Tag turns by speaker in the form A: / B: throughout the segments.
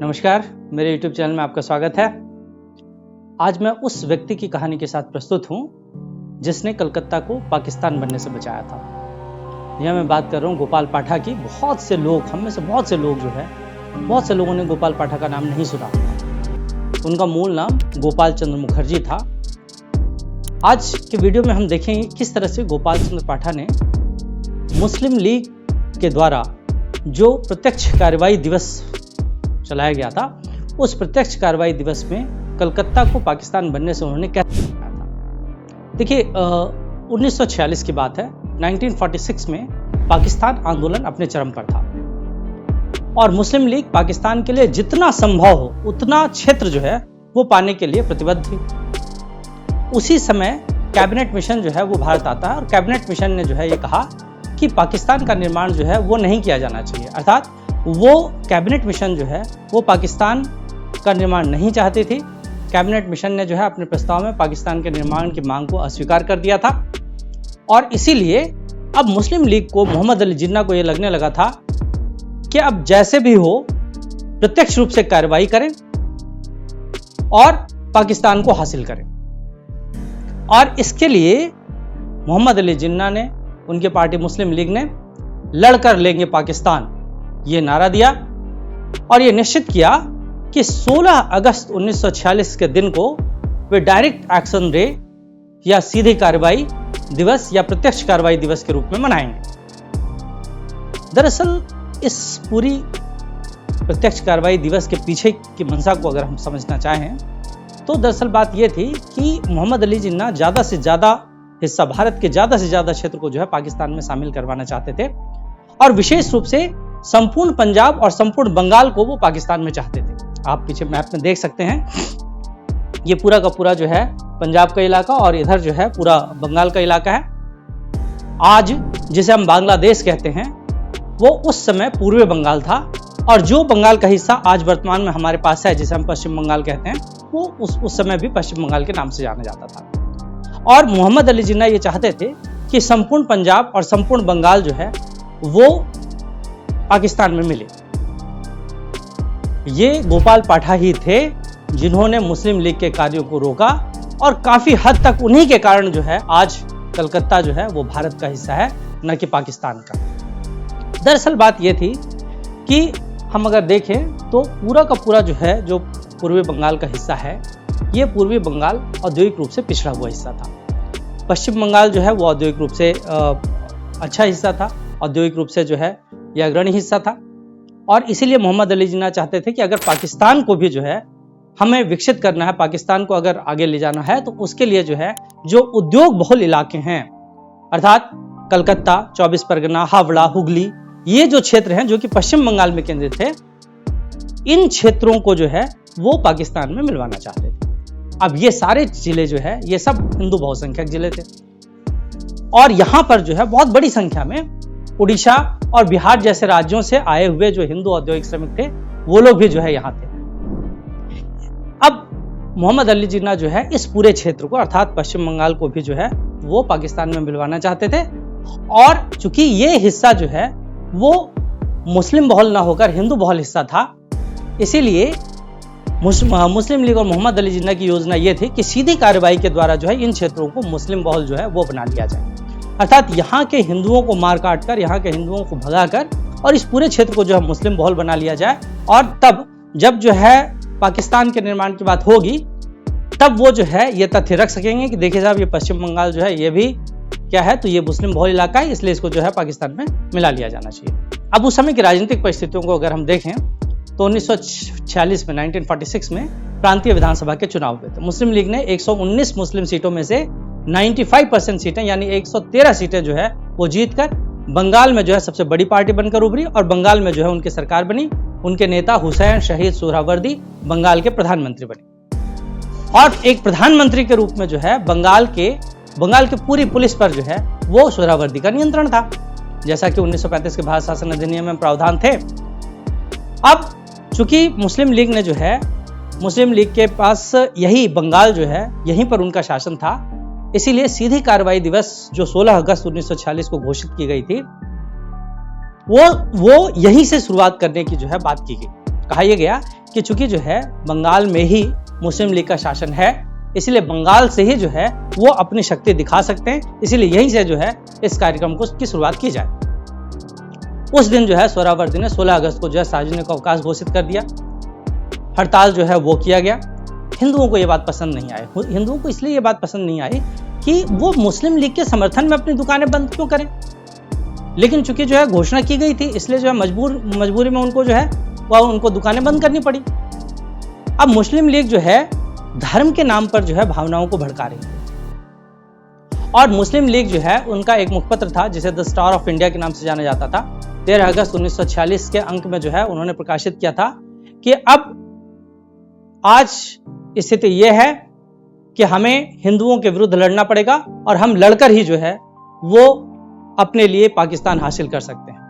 A: नमस्कार, मेरे YouTube channel में आपका स्वागत है। आज मैं उस व्यक्ति की कहानी के साथ प्रस्तुत हूं जिसने कलकत्ता को पाकिस्तान बनने से बचाया था। यह मैं बात कर रहा हूं गोपाल पाठा की। बहुत से लोग, हम में से बहुत से लोग जो है, बहुत से लोगों ने गोपाल पाठा का नाम नहीं सुना। उनका मूल नाम गोपाल चंद्र मुखर्जी था। आज के वीडियो में हम देखेंगे किस तरह से गोपाल चंद्र पाठा ने मुस्लिम लीग के द्वारा जो प्रत्यक्ष कार्रवाई दिवस चलाया गया था, उस प्रत्यक्ष कार्रवाई दिवस में कलकत्ता को पाकिस्तान बनने से उन्होंने कैसे बचाया था। देखिए, 1946 की बात है। 1946 में पाकिस्तान आंदोलन अपने चरम पर था और मुस्लिम लीग पाकिस्तान के लिए जितना संभव हो उतना क्षेत्र जो है वो पाने के लिए प्रतिबद्ध थी। उसी समय कैबिनेट मिशन जो है वो भारत आता है और कैबिनेट मिशन ने जो है ये कहा कि पाकिस्तान का निर्माण जो है वो नहीं किया जाना चाहिए। अर्थात वो कैबिनेट मिशन जो है वो पाकिस्तान का निर्माण नहीं चाहती थी। कैबिनेट मिशन ने जो है अपने प्रस्ताव में पाकिस्तान के निर्माण की मांग को अस्वीकार कर दिया था और इसीलिए अब मुस्लिम लीग को, मोहम्मद अली जिन्ना को ये लगने लगा था कि अब जैसे भी हो प्रत्यक्ष रूप से कार्रवाई करें और पाकिस्तान को हासिल करें। और इसके लिए मोहम्मद अली जिन्ना ने, उनकी पार्टी मुस्लिम लीग ने लड़कर लेंगे पाकिस्तान ये नारा दिया और ये निश्चित किया कि 16 अगस्त 1946 के दिन को वे डायरेक्ट एक्शन डे या सीधी कार्रवाई दिवस या प्रत्यक्ष कार्रवाई दिवस के रूप में मनाएंगे। दरअसल इस पूरी प्रत्यक्ष कार्रवाई दिवस के पीछे की मंशा को अगर हम समझना चाहें तो दरअसल बात यह थी कि मोहम्मद अली जिन्ना ज्यादा से ज्यादा हिस्सा, भारत के ज्यादा से ज्यादा क्षेत्र को जो है पाकिस्तान में शामिल करवाना चाहते थे और विशेष रूप से संपूर्ण पंजाब और संपूर्ण बंगाल को वो पाकिस्तान में चाहते थे। आप पीछे मैप में देख सकते हैं, ये पूरा का पूरा जो है पंजाब का इलाका और इधर जो है पूरा बंगाल का इलाका है। आज जिसे हम बांग्लादेश कहते हैं वो उस समय पूर्वी बंगाल था और जो बंगाल का हिस्सा आज वर्तमान में हमारे पास है, जिसे हम पश्चिम बंगाल कहते हैं, वो उस समय भी पश्चिम बंगाल के नाम से जाना जाता था। और मोहम्मद अली जिन्ना ये चाहते थे कि संपूर्ण पंजाब और संपूर्ण बंगाल जो है वो पाकिस्तान में मिले। ये गोपाल पाठा ही थे जिन्होंने मुस्लिम लीग के कार्यों को रोका और काफी हद तक उन्हीं के कारण जो है आज कलकत्ता जो है वो भारत का हिस्सा है, न कि पाकिस्तान का। दरअसल बात ये थी कि हम अगर देखें तो पूरा का पूरा जो है, जो पूर्वी बंगाल का हिस्सा है, ये पूर्वी बंगाल औद्योगिक रूप से पिछड़ा हुआ हिस्सा था। पश्चिम बंगाल जो है वो औद्योगिक रूप से अच्छा हिस्सा था, औद्योगिक रूप से जो है यह अग्रणी हिस्सा था और इसीलिए मोहम्मद अली जिन्ना चाहते थे कि अगर पाकिस्तान को भी जो है हमें विकसित करना है, पाकिस्तान को अगर आगे ले जाना है, तो उसके लिए जो है जो उद्योग बहुल इलाके हैं, अर्थात कलकत्ता, 24 परगना, हावड़ा, हुगली, ये जो क्षेत्र हैं जो कि पश्चिम बंगाल में केंद्रित थे, इन क्षेत्रों को जो है वो पाकिस्तान में मिलवाना चाहते थे। अब ये सारे जिले जो है ये सब हिंदू बहुसंख्यक जिले थे और यहां पर जो है बहुत बड़ी संख्या में उड़ीसा और बिहार जैसे राज्यों से आए हुए जो हिंदू औद्योगिक श्रमिक थे वो लोग भी जो है यहाँ थे। अब मोहम्मद अली जिन्ना जो है इस पूरे क्षेत्र को, अर्थात पश्चिम बंगाल को भी जो है वो पाकिस्तान में मिलवाना चाहते थे और चूंकि ये हिस्सा जो है वो मुस्लिम बहुल ना होकर हिंदू बहुल हिस्सा था, इसीलिए मुस्लिम लीग और मोहम्मद अली जिन्ना की योजना ये थी कि सीधी कार्रवाई के द्वारा जो है इन क्षेत्रों को मुस्लिम बहुल जो है वो बना लिया जाए। अर्थात यहाँ के हिंदुओं को मार काट कर, यहाँ के हिंदुओं को भगाकर और इस पूरे क्षेत्र को जो है मुस्लिम बहुल बना लिया जाए और तब जब जो है पाकिस्तान के निर्माण की बात होगी तब वो जो है ये तथ्य रख सकेंगे कि देखिए साहब, ये पश्चिम बंगाल जो है ये भी क्या है, तो ये मुस्लिम बहुल इलाका है, इसलिए इसको जो है पाकिस्तान में मिला लिया जाना चाहिए। अब उस समय की राजनीतिक परिस्थितियों को अगर हम देखें तो 1946 में, 1946 में प्रांतीय विधानसभा के चुनाव हुए थे। मुस्लिम लीग ने 119 मुस्लिम सीटों में से 95% सीटें यानी 113 सीटें जो है वो जीतकर बंगाल में जो है सबसे बड़ी पार्टी बनकर उभरी और बंगाल में जो है उनकी सरकार बनी। उनके नेता हुसैन शहीद सुहरावर्दी बंगाल के प्रधानमंत्री बने और एक प्रधानमंत्री के रूप में जो है बंगाल के पूरी पुलिस पर जो है वो सुहरावर्दी का नियंत्रण था, जैसा कि 1935 के भारत शासन अधिनियम में प्रावधान थे। अब चूंकि मुस्लिम लीग ने जो है, मुस्लिम लीग के पास यही बंगाल जो है यहीं पर उनका शासन था, इसीलिए सीधी कार्रवाई दिवस जो 16 अगस्त 1946 को घोषित की गई थी वो यहीं से शुरुआत करने की जो है बात की गई। कहा यह गया कि चूंकि जो है बंगाल में ही मुस्लिम लीग का शासन है, इसलिए बंगाल से ही जो है वो अपनी शक्ति दिखा सकते हैं, इसीलिए यहीं से जो है इस कार्यक्रम की शुरुआत की जाए। उस दिन जो है सोहरावर्दी ने 16 अगस्त को जो है सार्वजनिक अवकाश घोषित कर दिया। हड़ताल जो है वो किया गया। हिंदुओं को ये बात पसंद नहीं आई। हिंदुओं को इसलिए ये बात पसंद नहीं आई कि वो मुस्लिम लीग के समर्थन में अपनी दुकानें बंद क्यों करें, लेकिन चूंकि जो है घोषणा की गई थी, इसलिए जो है मजबूरी में उनको जो है वह उनको दुकानें बंद करनी पड़ी। अब मुस्लिम लीग जो है धर्म के नाम पर जो है भावनाओं को भड़का रही है। और मुस्लिम लीग जो है उनका एक मुखपत्र था जिसे द स्टार ऑफ इंडिया के नाम से जाना जाता था। 13 अगस्त 1946 के अंक में जो है उन्होंने प्रकाशित किया था कि अब आज स्थिति यह है कि हमें हिंदुओं के विरुद्ध लड़ना पड़ेगा और हम लड़कर ही जो है वो अपने लिए पाकिस्तान हासिल कर सकते हैं।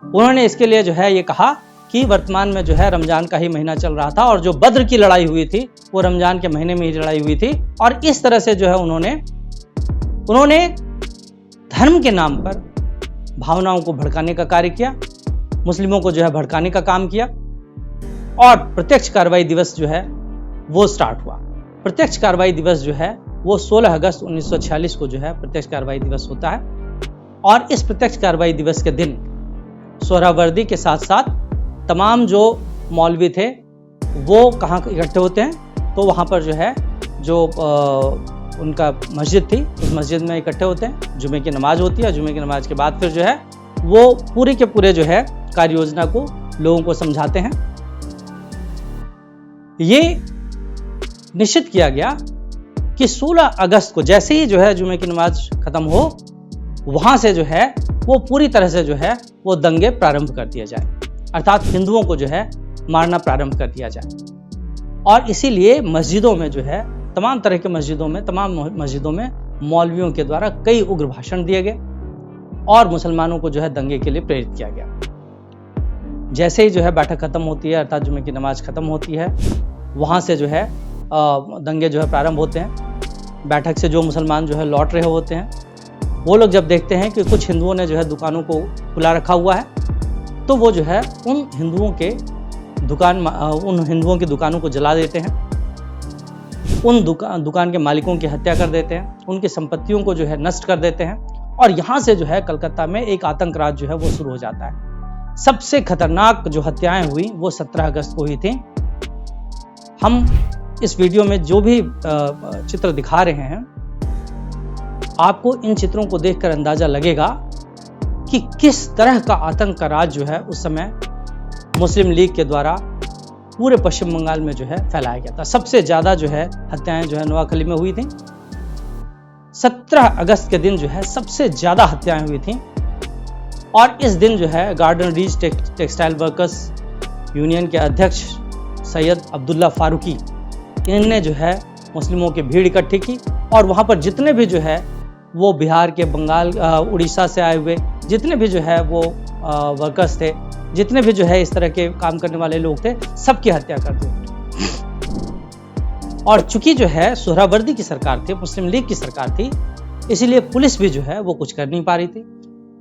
A: उन्होंने इसके लिए जो है ये कहा कि वर्तमान में जो है रमजान का ही महीना चल रहा था और जो बद्र की लड़ाई हुई थी वो रमजान के महीने में ही लड़ाई हुई थी, और इस तरह से जो है उन्होंने धर्म के नाम पर भावनाओं को भड़काने का कार्य किया, मुस्लिमों को जो है भड़काने का काम किया। और प्रत्यक्ष कार्रवाई दिवस जो है वो स्टार्ट हुआ। प्रत्यक्ष कार्रवाई दिवस जो है वो 16 अगस्त 1946 को जो है प्रत्यक्ष कार्रवाई दिवस होता है। और इस प्रत्यक्ष कार्रवाई दिवस के दिन सोहरावर्दी के साथ साथ तमाम जो मौलवी थे वो कहाँ इकट्ठे होते हैं, तो वहाँ पर जो है जो उनका मस्जिद थी उस मस्जिद में इकट्ठे होते हैं। जुमे की नमाज होती है। जुमे की नमाज के बाद फिर जो है वो पूरे के पूरे जो है कार्य योजना को लोगों को समझाते हैं। ये निश्चित किया गया कि 16 अगस्त को जैसे ही जो है जुमे की नमाज खत्म हो, वहां से जो है वो पूरी तरह से जो है वो दंगे प्रारंभ कर दिया जाए, अर्थात हिंदुओं को जो है मारना प्रारंभ कर दिया जाए। और इसीलिए मस्जिदों में जो है तमाम तरह के तमाम मस्जिदों में मौलवियों के द्वारा कई उग्र भाषण दिए गए और मुसलमानों को जो है दंगे के लिए प्रेरित किया गया। जैसे ही जो है बैठक खत्म होती है, अर्थात जुमे की नमाज खत्म होती है, वहाँ से जो है दंगे जो है प्रारंभ होते हैं। बैठक से जो मुसलमान जो है लौट रहे होते हैं, वो लोग जब देखते हैं कि कुछ हिंदुओं ने जो है दुकानों को खुला रखा हुआ है, तो वो जो है उन हिंदुओं की दुकानों को जला देते हैं, उन दुकान के मालिकों की हत्या कर देते हैं, उनकी संपत्तियों को जो है नष्ट कर देते हैं। और यहाँ से जो है कलकत्ता में एक आतंक राज जो है वो शुरू हो जाता है। सबसे खतरनाक जो हत्याएं हुई वो 17 अगस्त को हुई थी। हम इस वीडियो में जो भी चित्र दिखा रहे हैं, आपको इन चित्रों को देखकर अंदाजा लगेगा कि किस तरह का आतंक का राज जो है उस समय मुस्लिम लीग के द्वारा पूरे पश्चिम बंगाल में जो है फैलाया गया था। सबसे ज्यादा जो है हत्याएं जो है नोआखली में हुई थी। 17 अगस्त के दिन जो है सबसे ज्यादा हत्याएं हुई थी। और इस दिन जो है garden reach textile workers union के अध्यक्ष सैयद अब्दुल्ला फारूकी, इनने जो है मुस्लिमों की भीड़ इकट्ठी की और वहाँ पर जितने भी जो है वो बिहार के, बंगाल, उड़ीसा से आए हुए जितने भी जो है वो वर्कर्स थे, जितने भी जो है इस तरह के काम करने वाले लोग थे, सबकी हत्या कर दी। और चूंकि जो है सोहरावर्दी की सरकार थी, मुस्लिम लीग की सरकार थी, इसीलिए पुलिस भी जो है वो कुछ कर नहीं पा रही थी।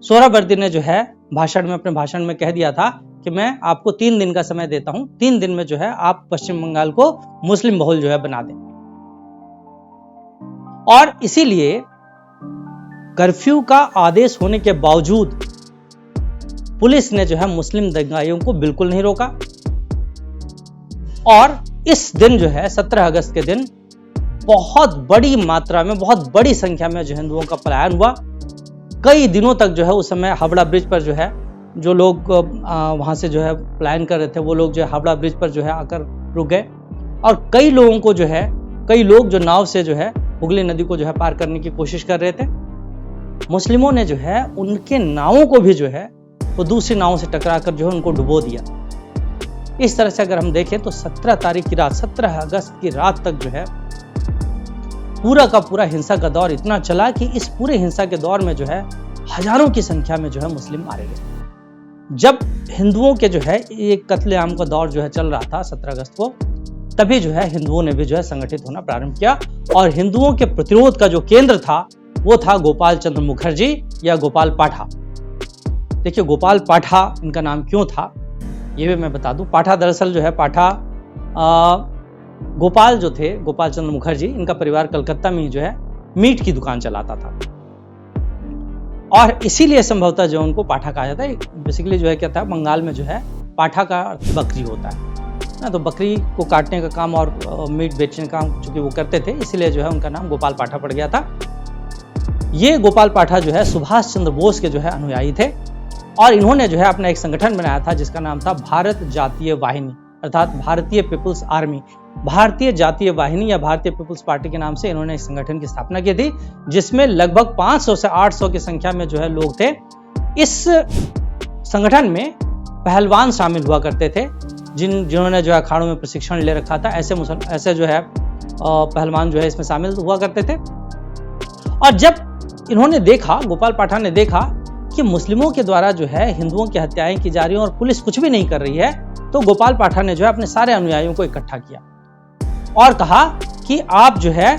A: सोहरावर्दी ने जो है अपने भाषण में कह दिया था कि मैं आपको 3 दिन का समय देता हूं, 3 दिन में जो है आप पश्चिम बंगाल को मुस्लिम बहुल जो है बना दें। और इसीलिए कर्फ्यू का आदेश होने के बावजूद पुलिस ने जो है मुस्लिम दंगाइयों को बिल्कुल नहीं रोका। और इस दिन जो है 17 अगस्त के दिन बहुत बड़ी मात्रा में, बहुत बड़ी संख्या में जो हिंदुओं का पलायन हुआ। कई दिनों तक जो है उस समय हावड़ा ब्रिज पर जो है जो लोग वहां से जो है पलायन कर रहे थे, वो लोग जो है हावड़ा ब्रिज पर जो है आकर रुक गए। और कई लोग जो नाव से जो है हुगली नदी को जो है पार करने की कोशिश कर रहे थे। मुस्लिमों ने जो है उनके नावों को भी जो है वो दूसरी नावों से टकरा कर जो है उनको डुबो दिया। इस तरह से अगर हम देखें तो 17 अगस्त की रात तक जो है पूरा का पूरा हिंसा का दौर इतना चला कि इस पूरे हिंसा के दौर में जो है हजारों की संख्या में जो है मुस्लिम मारे गए। जब हिंदुओं के जो है एक कत्लेआम का दौर जो है चल रहा था 17 अगस्त को, तभी जो है हिंदुओं ने भी जो है संगठित होना प्रारंभ किया। और हिंदुओं के प्रतिरोध का जो केंद्र था वो था गोपाल चंद्र मुखर्जी या गोपाल पाठा। देखिए, गोपाल पाठा इनका नाम क्यों था, ये भी मैं बता दूं, पाठा दरअसल जो है पाठा गोपाल जो थे, गोपाल चंद्र मुखर्जी, इनका परिवार कलकत्ता में ही जो है मीट की दुकान चलाता था और इसीलिए संभवतः जो उनको पाठा कहा जाता है। बेसिकली जो है क्या था, बंगाल में जो है पाठा का बकरी होता है ना, तो बकरी को काटने का काम और मीट बेचने का काम चूंकि वो करते थे, इसीलिए जो है उनका नाम गोपाल पाठा पड़ गया था। ये गोपाल पाठा जो है सुभाष चंद्र बोस के जो है अनुयायी थे और इन्होंने जो है अपना एक संगठन बनाया था जिसका नाम था भारत जातीय वाहिनी, अर्थात भारतीय पीपुल्स आर्मी। भारतीय जातीय वाहिनी या भारतीय पीपुल्स पार्टी के नाम से इन्होंने एक संगठन की स्थापना की थी, जिसमें लगभग 500 से 800 की संख्या में जो है लोग थे। इस संगठन में पहलवान शामिल हुआ करते थे, जिन्होंने जो है अखाड़ों में प्रशिक्षण ले रखा था। ऐसे जो है पहलवान जो है इसमें शामिल हुआ करते थे। और जब इन्होंने देखा, गोपाल पाठा ने देखा कि मुस्लिमों के द्वारा जो है हिंदुओं की हत्याएं की जा रही हैं और पुलिस कुछ भी नहीं कर रही है, तो गोपाल पाठा ने जो है अपने सारे अनुयायियों को इकट्ठा किया और कहा कि आप जो है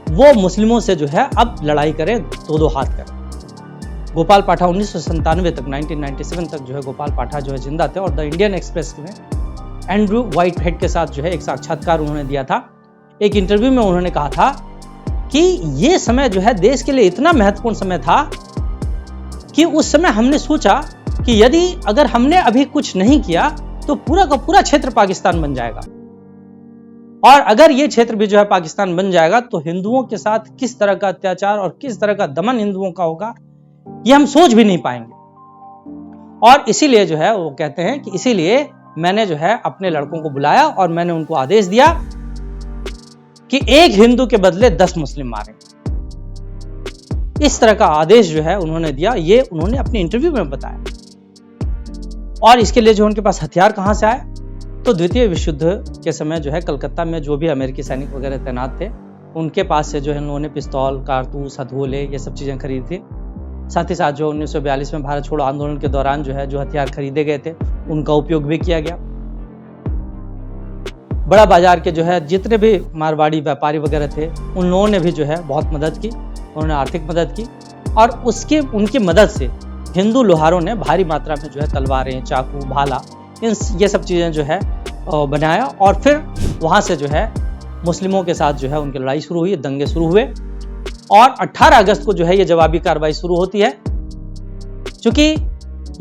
A: वो मुस्लिमों से जो है अब लड़ाई करें, दो हाथ करें। गोपाल पाठा 1997 तक, 1997 तक जो है गोपाल पाठा जो है जिंदा थे और द इंडियन एक्सप्रेस में एंड्रू व्हाइट हेड के साथ जो है एक साक्षात्कार उन्होंने दिया था। एक इंटरव्यू में उन्होंने कहा था कि ये समय जो है देश के लिए इतना महत्वपूर्ण समय था कि उस समय हमने सोचा कि अगर हमने अभी कुछ नहीं किया तो पूरा का पूरा क्षेत्र पाकिस्तान बन जाएगा, और अगर ये क्षेत्र भी जो है पाकिस्तान बन जाएगा तो हिंदुओं के साथ किस तरह का अत्याचार और किस तरह का दमन हिंदुओं का होगा, ये हम सोच भी नहीं पाएंगे। और इसीलिए जो है वो कहते हैं कि इसीलिए मैंने जो है अपने लड़कों को बुलाया और मैंने उनको आदेश दिया कि एक हिंदू के बदले 10 मुस्लिम मारें। इस तरह का आदेश जो है उन्होंने दिया, ये उन्होंने अपने इंटरव्यू में बताया। और इसके लिए जो उनके पास हथियार कहां से आए, तो द्वितीय विश्व युद्ध के समय जो है कलकत्ता में जो भी अमेरिकी सैनिक वगैरह तैनात थे, उनके पास से जो है उन्होंने पिस्तौल, कारतूस, हथगोले, ये सब चीजें खरीदी थी। साथ ही साथ जो 1942 में भारत छोड़ो आंदोलन के दौरान जो है जो हथियार खरीदे गए थे, उनका उपयोग भी किया गया। बड़ा बाजार के जो है जितने भी मारवाड़ी व्यापारी वगैरह थे, उन लोगों ने भी जो है बहुत मदद की, उन्होंने आर्थिक मदद की और उनकी मदद से हिंदू लोहारों ने भारी मात्रा में जो है तलवारें, चाकू, भाला, ये सब चीज़ें जो है बनाया। और फिर वहाँ से जो है मुस्लिमों के साथ जो है उनकी लड़ाई शुरू हुई, दंगे शुरू हुए और 18 अगस्त को जो है ये जवाबी कार्रवाई शुरू होती है। चूंकि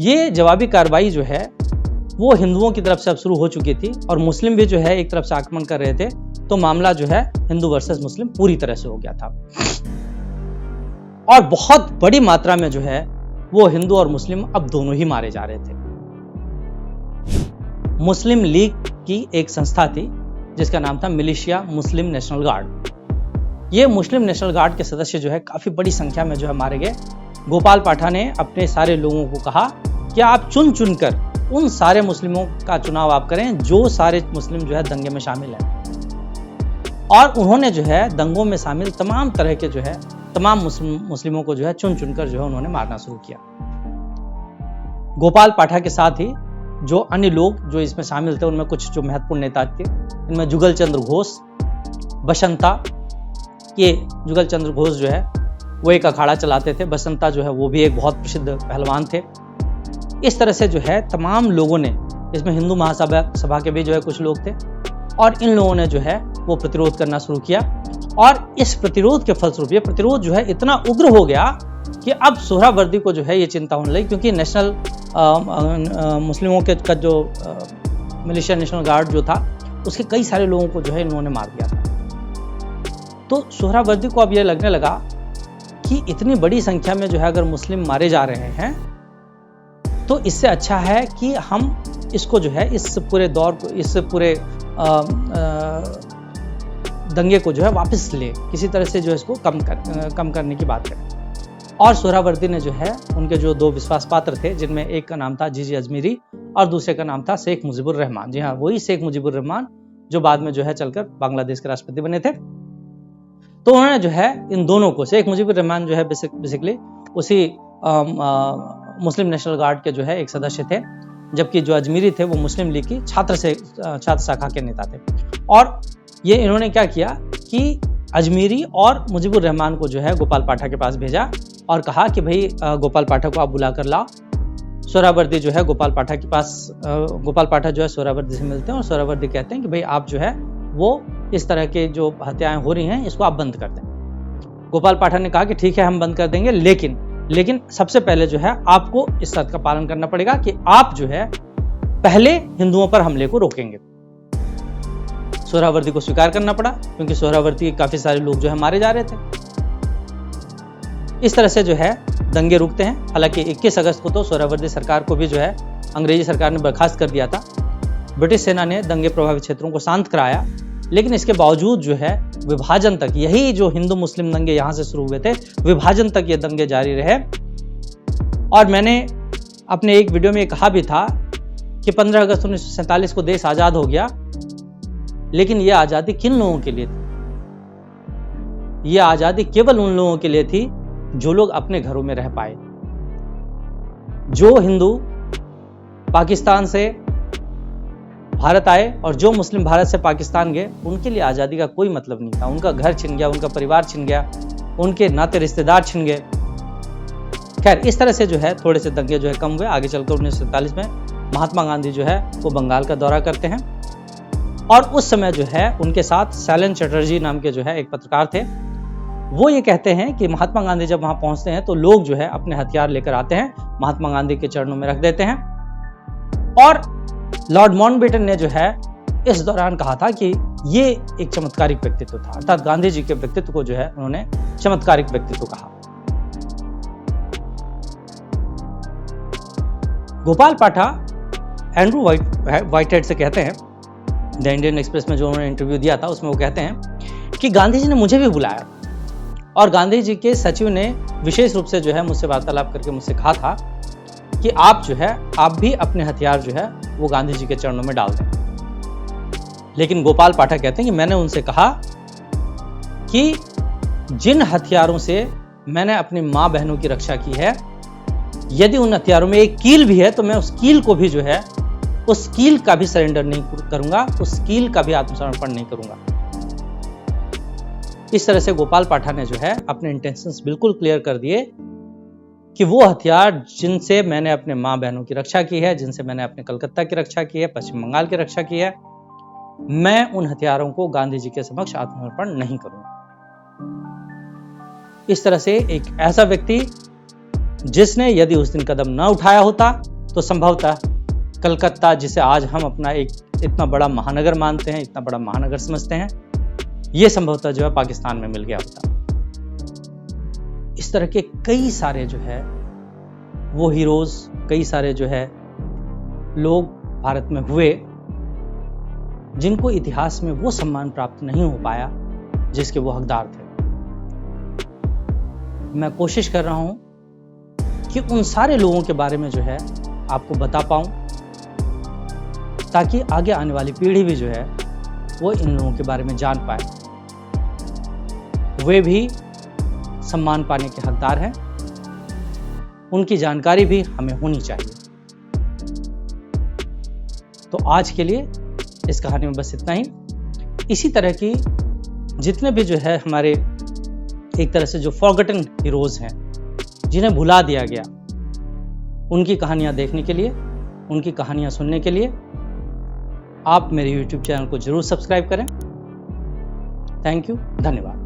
A: ये जवाबी कार्रवाई जो है वो हिंदुओं की तरफ से अब शुरू हो चुकी थी और मुस्लिम भी जो है एक तरफ से आक्रमण कर रहे थे, तो मामला जो है हिंदू वर्सेस मुस्लिम पूरी तरह से हो गया था और बहुत बड़ी मात्रा में जो है वो हिंदू और मुस्लिम अब दोनों ही मारे जा रहे थे। मुस्लिम लीग की एक संस्था थी जिसका नाम था मिलिशिया मुस्लिम नेशनल गार्ड। ये मुस्लिम नेशनल गार्ड के सदस्य जो है काफी बड़ी संख्या में जो है मारे गए। गोपाल पाठा ने अपने सारे लोगों को कहा कि आप चुन चुन कर उन सारे मुस्लिमों का चुनाव आप करें जो सारे मुस्लिम जो है दंगे में शामिल हैं, और उन्होंने जो है दंगों में शामिल तमाम तरह के जो है तमाम मुस्लिमों को जो है चुन चुनकर जो है उन्होंने मारना शुरू किया। गोपाल पाठा के साथ ही जो अन्य लोग जो इसमें शामिल थे, उनमें कुछ जो महत्वपूर्ण नेता थे, इनमें जुगल चंद्र घोष, बसंता, ये जुगल चंद्र घोष जो है वो एक अखाड़ा चलाते थे, बसंता जो है वो भी एक बहुत प्रसिद्ध पहलवान थे। इस तरह से जो है तमाम लोगों ने, इसमें हिंदू महासभा के भी जो है कुछ लोग थे, और इन लोगों ने जो है वो प्रतिरोध करना शुरू किया। और इस प्रतिरोध के फलस्वरूप ये प्रतिरोध जो है इतना उग्र हो गया कि अब सोहरावर्दी को जो है ये चिंता होने लगी, क्योंकि नेशनल मुस्लिमों के का जो मिलिशिया नेशनल गार्ड जो था उसके कई सारे लोगों को जो है इन्होंने मार दिया था। तो सोहरावर्दी को अब ये लगने लगा कि इतनी बड़ी संख्या में जो है अगर मुस्लिम मारे जा रहे हैं तो इससे अच्छा है कि हम इसको जो है इस पूरे दौर को, इस पूरे दंगे को जो है वापस ले, किसी तरह से जो इसको कम करने की बात करें। और सोहरावर्दी ने जो है उनके जो 2 विश्वास पात्र थे, जिनमें एक का नाम था जीजी अजमीरी और दूसरे का नाम था शेख मुजीबुर रहमान। जी हाँ, वही शेख मुजीबुर रहमान जो बाद में जो है चलकर बांग्लादेश के राष्ट्रपति बने थे। तो उन्होंने जो है इन दोनों को, शेख मुजीबुर रहमान जो है बेसिकली उसी मुस्लिम नेशनल गार्ड के जो है एक सदस्य थे, जबकि जो अजमीरी थे वो मुस्लिम लीग की छात्र शाखा के नेता थे। और ये इन्होंने क्या किया कि अजमीरी और मुजीबुर रहमान को जो है गोपाल पाठा के पास भेजा और कहा कि भाई गोपाल पाठा को आप बुला कर लाओ, सोहरावर्दी जो है गोपाल पाठक के पास, गोपाल पाठक जो है सोहरावर्दी से मिलते हैं और सोहरावर्दी कहते हैं कि भाई आप जो है वो इस तरह के जो हत्याएं हो रही हैं इसको आप बंद कर दें। गोपाल पाठक ने कहा कि ठीक है हम बंद कर देंगे, लेकिन सबसे पहले जो है आपको इस शर्त का पालन करना पड़ेगा कि आप जो है पहले हिंदुओं पर हमले को रोकेंगे। सोहरावर्दी को स्वीकार करना पड़ा क्योंकि सोहरावर्दी के काफी सारे लोग जो है मारे जा रहे थे। इस तरह से जो है दंगे रुकते हैं। हालांकि 21 अगस्त को तो सोहरावर्दी सरकार को भी जो है अंग्रेजी सरकार ने बर्खास्त कर दिया था। ब्रिटिश सेना ने दंगे प्रभावित क्षेत्रों को शांत कराया, लेकिन इसके बावजूद जो है विभाजन तक, यही जो हिंदू मुस्लिम दंगे यहां से शुरू हुए थे, विभाजन तक ये दंगे जारी रहे। और मैंने अपने एक वीडियो में कहा भी था कि 15 अगस्त 1947 को देश आजाद हो गया, लेकिन यह आजादी किन लोगों के लिए थी? यह आजादी केवल उन लोगों के लिए थी जो लोग अपने घरों में रह पाए। जो हिंदू पाकिस्तान से भारत आए और जो मुस्लिम भारत से पाकिस्तान गए, उनके लिए आजादी का कोई मतलब नहीं था। उनका घर छिन गया, उनका परिवार छिन गया, उनके नाते रिश्तेदार छिन गए। खैर, इस तरह से जो है थोड़े से दंगे जो है कम हुए। आगे चलकर 1947 में महात्मा गांधी जो है वो बंगाल का दौरा करते हैं और उस समय जो है उनके साथ शैलेंद्र चटर्जी नाम के जो है एक पत्रकार थे। वो ये कहते हैं कि महात्मा गांधी जब वहां पहुंचते हैं तो लोग जो है अपने हथियार लेकर आते हैं, महात्मा गांधी के चरणों में रख देते हैं। और लॉर्ड माउंटबेटन ने जो है इस दौरान कहा था कि ये एक चमत्कारिक व्यक्तित्व था, अर्थात गांधी जी के व्यक्तित्व को जो है उन्होंने चमत्कारिक व्यक्तित्व कहा। गोपाल पाठक एंड्रू व्हाइटहेड से कहते हैं, द इंडियन एक्सप्रेस में जो उन्होंने इंटरव्यू दिया था उसमें वो कहते हैं कि गांधी जी ने मुझे भी बुलाया और गांधी जी के सचिव ने विशेष रूप से जो है मुझसे वार्तालाप करके मुझसे कहा था कि आप जो है आप भी अपने हथियार जो है वो गांधी जी के चरणों में डाल दें। लेकिन गोपाल पाठक कहते हैं कि मैंने उनसे कहा कि जिन हथियारों से मैंने अपनी माँ बहनों की रक्षा की है, यदि उन हथियारों में एक कील भी है तो मैं उस कील को भी जो है उस कील का भी सरेंडर नहीं करूंगा, उस कील का भी आत्मसमर्पण नहीं करूंगा। इस तरह से गोपाल पाठक ने जो है अपने इंटेंशंस बिल्कुल क्लियर कर दिए कि वो हथियार जिनसे मैंने अपने माँ बहनों की रक्षा की है, जिनसे मैंने अपने कलकत्ता की रक्षा की है, पश्चिम बंगाल की रक्षा की है, मैं उन हथियारों को गांधी जी के समक्ष आत्मसमर्पण नहीं करूंगा। इस तरह से एक ऐसा व्यक्ति जिसने यदि उस दिन कदम न उठाया होता तो संभवतः कलकत्ता, जिसे आज हम अपना एक इतना बड़ा महानगर मानते हैं, इतना बड़ा महानगर समझते हैं, यह संभवतः जो है पाकिस्तान में मिल गया होता। इस तरह के कई सारे जो है वो हीरोज, कई सारे जो है लोग भारत में हुए जिनको इतिहास में वो सम्मान प्राप्त नहीं हो पाया जिसके वो हकदार थे। मैं कोशिश कर रहा हूं कि उन सारे लोगों के बारे में जो है आपको बता पाऊं, ताकि आगे आने वाली पीढ़ी भी जो है वो इन लोगों के बारे में जान पाए, वे भी सम्मान पाने के हकदार हैं, उनकी जानकारी भी हमें होनी चाहिए। तो आज के लिए इस कहानी में बस इतना ही। इसी तरह की जितने भी जो है हमारे एक तरह से जो फॉरगॉटन हीरोज हैं, जिन्हें भुला दिया गया, उनकी कहानियां देखने के लिए, उनकी कहानियां सुनने के लिए आप मेरे YouTube चैनल को जरूर सब्सक्राइब करें। थैंक यू, धन्यवाद।